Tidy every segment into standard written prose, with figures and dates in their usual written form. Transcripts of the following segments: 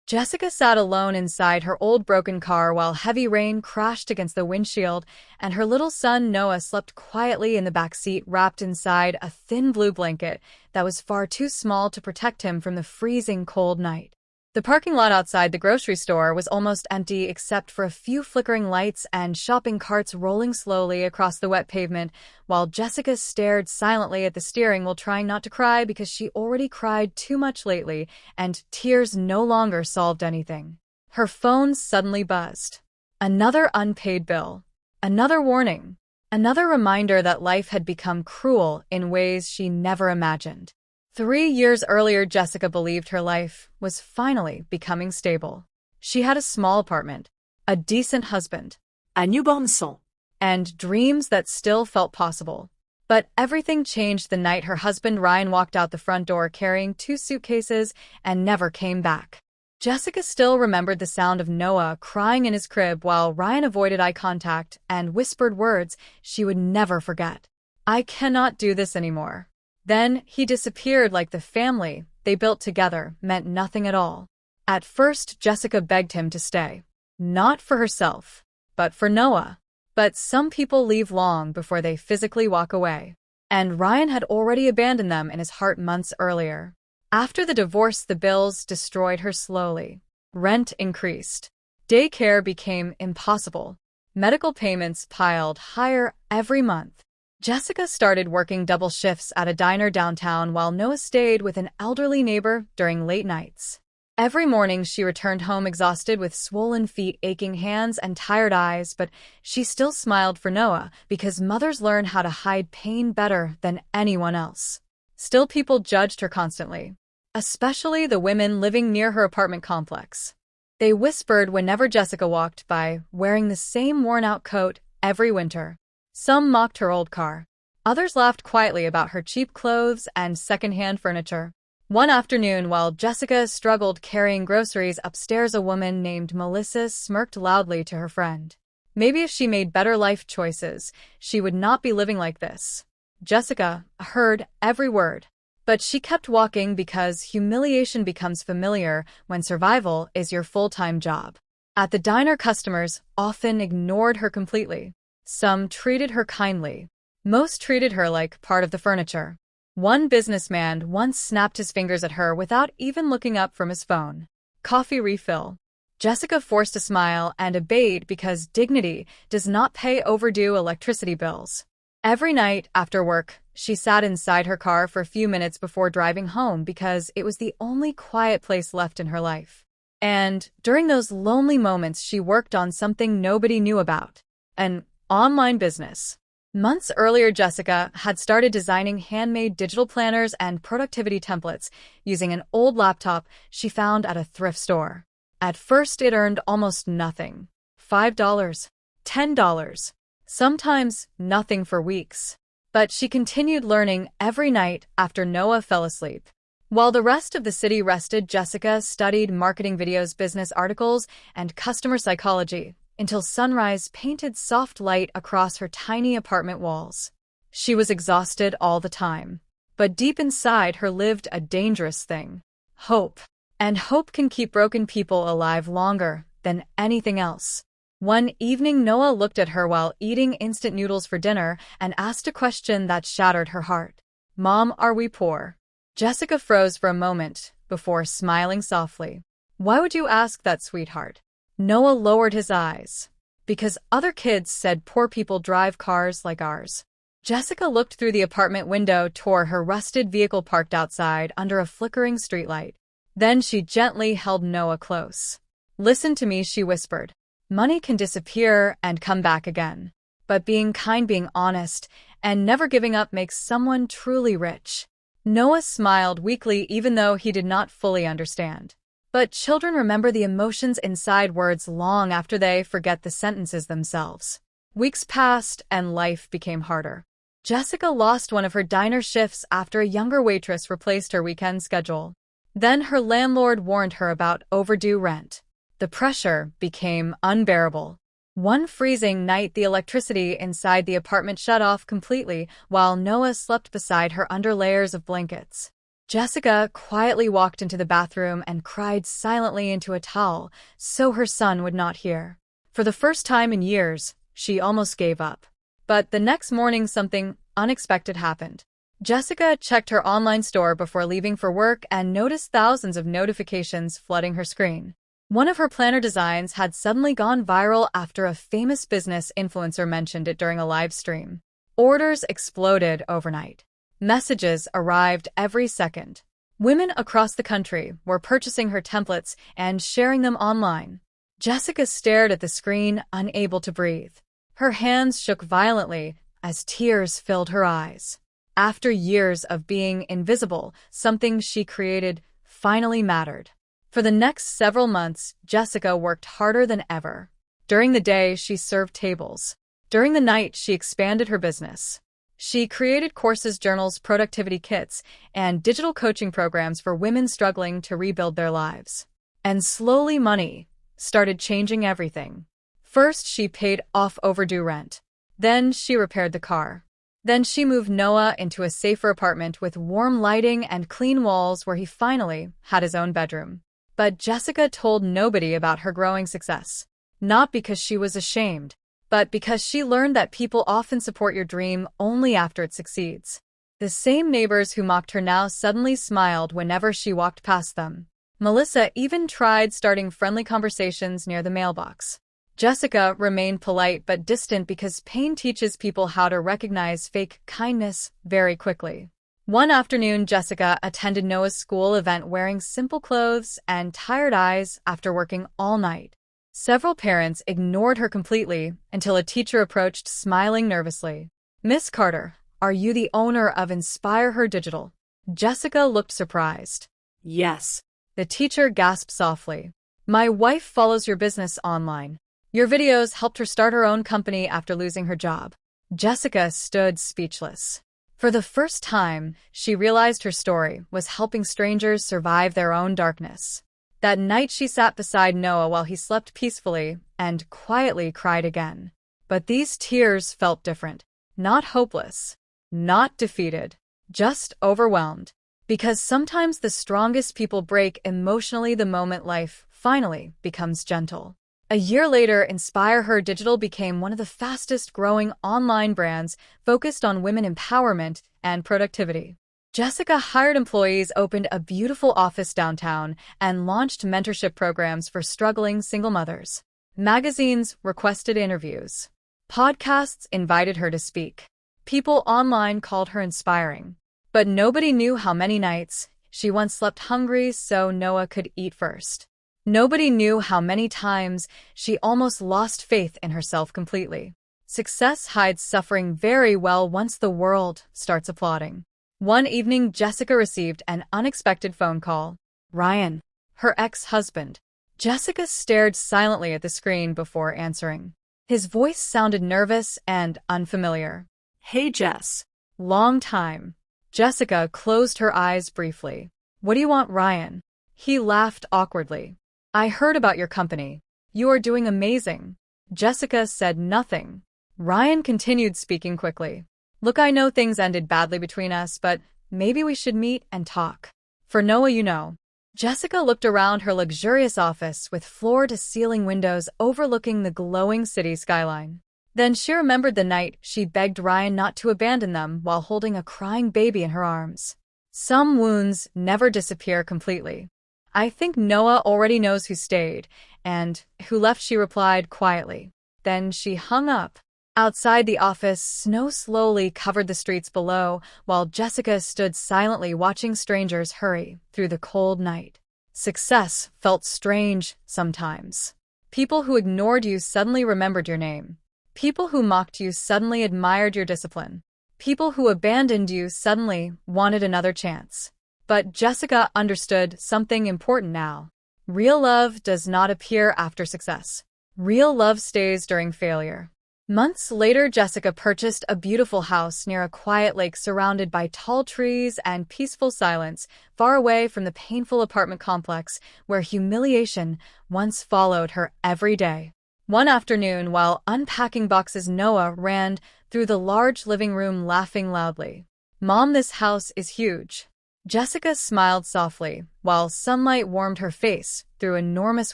Jessica sat alone inside her old broken car while heavy rain crashed against the windshield, and her little son Noah slept quietly in the back seat wrapped inside a thin blue blanket that was far too small to protect him from the freezing cold night. The parking lot outside the grocery store was almost empty except for a few flickering lights and shopping carts rolling slowly across the wet pavement, while Jessica stared silently at the steering wheel trying not to cry because she already cried too much lately, and tears no longer solved anything. Her phone suddenly buzzed. Another unpaid bill. Another warning. Another reminder that life had become cruel in ways she never imagined. 3 years earlier, Jessica believed her life was finally becoming stable. She had a small apartment, a decent husband, un newborn son, and dreams that still felt possible. But everything changed the night her husband Ryan walked out the front door carrying 2 suitcases and never came back. Jessica still remembered the sound of Noah crying in his crib while Ryan avoided eye contact and whispered words she would never forget. "I cannot do this anymore." Then he disappeared like the family they built together meant nothing at all. At first, Jessica begged him to stay. Not for herself, but for Noah. But some people leave long before they physically walk away. And Ryan had already abandoned them in his heart months earlier. After the divorce, the bills destroyed her slowly. Rent increased. Daycare became impossible. Medical payments piled higher every month. Jessica started working double shifts at a diner downtown while Noah stayed with an elderly neighbor during late nights. Every morning she returned home exhausted with swollen feet, aching hands, and tired eyes, but she still smiled for Noah because mothers learn how to hide pain better than anyone else. Still, people judged her constantly, especially the women living near her apartment complex. They whispered whenever Jessica walked by, wearing the same worn-out coat every winter. Some mocked her old car. Others laughed quietly about her cheap clothes and secondhand furniture. One afternoon, while Jessica struggled carrying groceries upstairs, a woman named Melissa smirked loudly to her friend. Maybe if she made better life choices, she would not be living like this. Jessica heard every word. But she kept walking because humiliation becomes familiar when survival is your full-time job. At the diner, customers often ignored her completely. Some treated her kindly. Most treated her like part of the furniture. One businessman once snapped his fingers at her without even looking up from his phone. Coffee refill. Jessica forced a smile and obeyed because dignity does not pay overdue electricity bills. Every night after work, she sat inside her car for a few minutes before driving home because it was the only quiet place left in her life. And during those lonely moments, she worked on something nobody knew about. An online business. Months earlier, Jessica had started designing handmade digital planners and productivity templates using an old laptop she found at a thrift store. At first, it earned almost nothing. $5, $10, sometimes nothing for weeks. But she continued learning every night after Noah fell asleep. While the rest of the city rested, Jessica studied marketing videos, business articles, and customer psychology until sunrise painted soft light across her tiny apartment walls. She was exhausted all the time. But deep inside her lived a dangerous thing: hope. And hope can keep broken people alive longer than anything else. One evening, Noah looked at her while eating instant noodles for dinner and asked a question that shattered her heart. "Mom, are we poor?" Jessica froze for a moment before smiling softly. "Why would you ask that, sweetheart?" Noah lowered his eyes. "Because other kids said poor people drive cars like ours." Jessica looked through the apartment window toward her rusted vehicle parked outside under a flickering streetlight. Then she gently held Noah close. "Listen to me," she whispered. "Money can disappear and come back again. But being kind, being honest, and never giving up makes someone truly rich." Noah smiled weakly even though he did not fully understand. But children remember the emotions inside words long after they forget the sentences themselves. Weeks passed and life became harder. Jessica lost one of her diner shifts after a younger waitress replaced her weekend schedule. Then her landlord warned her about overdue rent. The pressure became unbearable. One freezing night, the electricity inside the apartment shut off completely while Noah slept beside her under layers of blankets. Jessica quietly walked into the bathroom and cried silently into a towel so her son would not hear. For the first time in years, she almost gave up. But the next morning something unexpected happened. Jessica checked her online store before leaving for work and noticed thousands of notifications flooding her screen. One of her planner designs had suddenly gone viral after a famous business influencer mentioned it during a live stream. Orders exploded overnight. Messages arrived every second. Women across the country were purchasing her templates and sharing them online. Jessica stared at the screen, unable to breathe. Her hands shook violently as tears filled her eyes. After years of being invisible, something she created finally mattered. For the next several months, Jessica worked harder than ever. During the day, she served tables. During the night, she expanded her business. She created courses, journals, productivity kits, and digital coaching programs for women struggling to rebuild their lives. And slowly, money started changing everything. First, she paid off overdue rent. Then, she repaired the car. Then she moved Noah into a safer apartment with warm lighting and clean walls where he finally had his own bedroom. But Jessica told nobody about her growing success. Not because she was ashamed, but because she learned that people often support your dream only after it succeeds. The same neighbors who mocked her now suddenly smiled whenever she walked past them. Melissa even tried starting friendly conversations near the mailbox. Jessica remained polite but distant because pain teaches people how to recognize fake kindness very quickly. One afternoon, Jessica attended Noah's school event wearing simple clothes and tired eyes after working all night. Several parents ignored her completely until a teacher approached, smiling nervously. "Miss Carter, are you the owner of Inspire Her Digital?" Jessica looked surprised. Yes. The teacher gasped softly. "My wife follows your business online. Your videos helped her start her own company after losing her job." Jessica stood speechless. For the first time, she realized her story was helping strangers survive their own darkness. That night she sat beside Noah while he slept peacefully and quietly cried again. But these tears felt different. Not hopeless, not defeated, just overwhelmed. Because sometimes the strongest people break emotionally the moment life finally becomes gentle. A year later, Inspire Her Digital became one of the fastest growing online brands focused on women empowerment and productivity. Jessica hired employees, opened a beautiful office downtown, and launched mentorship programs for struggling single mothers. Magazines requested interviews. Podcasts invited her to speak. People online called her inspiring. But nobody knew how many nights she once slept hungry so Noah could eat first. Nobody knew how many times she almost lost faith in herself completely. Success hides suffering very well once the world starts applauding. One evening, Jessica received an unexpected phone call. Ryan, her ex-husband. Jessica stared silently at the screen before answering. His voice sounded nervous and unfamiliar. Hey, Jess. Long time. Jessica closed her eyes briefly. What do you want, Ryan? He laughed awkwardly. I heard about your company. You are doing amazing. Jessica said nothing. Ryan continued speaking quickly. Look, I know things ended badly between us, but maybe we should meet and talk. For Noah, you know. Jessica looked around her luxurious office with floor-to-ceiling windows overlooking the glowing city skyline. Then she remembered the night she begged Ryan not to abandon them while holding a crying baby in her arms. Some wounds never disappear completely. I think Noah already knows who stayed and who left, she replied quietly. Then she hung up. Outside the office, snow slowly covered the streets below, while Jessica stood silently watching strangers hurry through the cold night. Success felt strange sometimes. People who ignored you suddenly remembered your name. People who mocked you suddenly admired your discipline. People who abandoned you suddenly wanted another chance. But Jessica understood something important now. Real love does not appear after success. Real love stays during failure. Months later, Jessica purchased a beautiful house near a quiet lake surrounded by tall trees and peaceful silence, far away from the painful apartment complex where humiliation once followed her every day. One afternoon, while unpacking boxes, Noah ran through the large living room laughing loudly. Mom, this house is huge. Jessica smiled softly, while sunlight warmed her face through enormous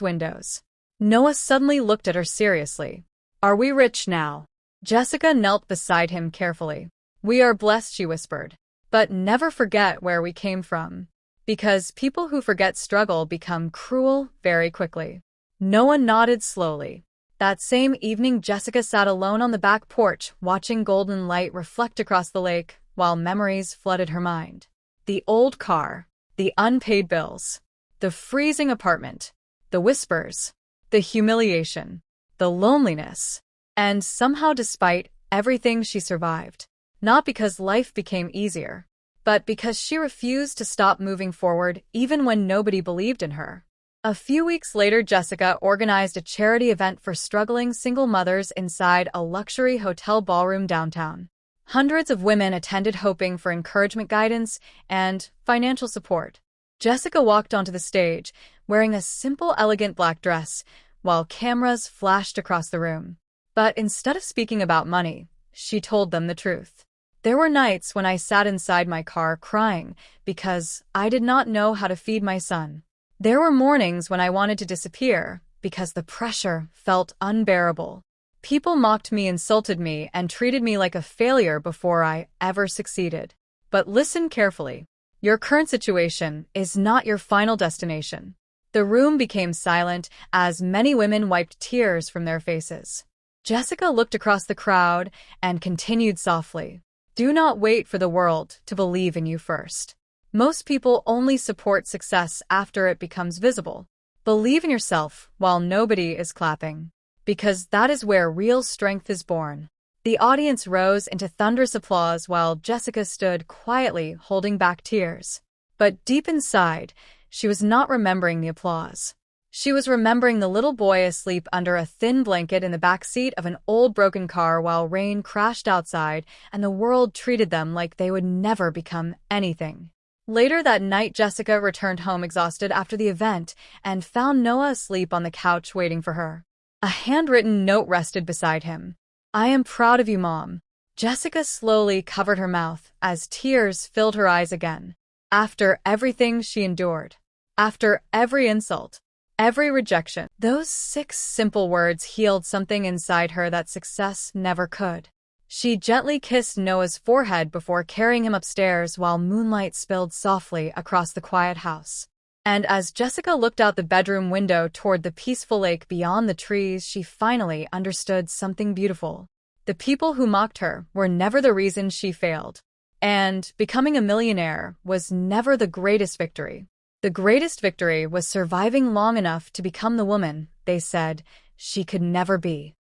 windows. Noah suddenly looked at her seriously. "Are we rich now?" Jessica knelt beside him carefully. "We are blessed," she whispered. "But never forget where we came from. Because people who forget struggle become cruel very quickly." Noah nodded slowly. That same evening, Jessica sat alone on the back porch, watching golden light reflect across the lake, while memories flooded her mind. The old car, the unpaid bills, the freezing apartment, the whispers, the humiliation, the loneliness. And somehow, despite everything, she survived. Not because life became easier, but because she refused to stop moving forward even when nobody believed in her. A few weeks later, Jessica organized a charity event for struggling single mothers inside a luxury hotel ballroom downtown. Hundreds of women attended, hoping for encouragement, guidance, and financial support. Jessica walked onto the stage, wearing a simple, elegant black dress, while cameras flashed across the room. But instead of speaking about money, she told them the truth. "There were nights when I sat inside my car crying because I did not know how to feed my son. There were mornings when I wanted to disappear because the pressure felt unbearable. People mocked me, insulted me, and treated me like a failure before I ever succeeded. But listen carefully. Your current situation is not your final destination." The room became silent as many women wiped tears from their faces. Jessica looked across the crowd and continued softly. "Do not wait for the world to believe in you first. Most people only support success after it becomes visible. Believe in yourself while nobody is clapping, because that is where real strength is born." The audience rose into thunderous applause while Jessica stood quietly, holding back tears. But deep inside, she was not remembering the applause. She was remembering the little boy asleep under a thin blanket in the back seat of an old broken car while rain crashed outside and the world treated them like they would never become anything. Later that night, Jessica returned home exhausted after the event and found Noah asleep on the couch waiting for her. A handwritten note rested beside him. "I am proud of you, Mom." Jessica slowly covered her mouth as tears filled her eyes again. After everything she endured, after every insult, every rejection, those 6 simple words healed something inside her that success never could. She gently kissed Noah's forehead before carrying him upstairs while moonlight spilled softly across the quiet house. And as Jessica looked out the bedroom window toward the peaceful lake beyond the trees, she finally understood something beautiful. The people who mocked her were never the reason she failed. And becoming a millionaire was never the greatest victory. The greatest victory was surviving long enough to become the woman they said she could never be.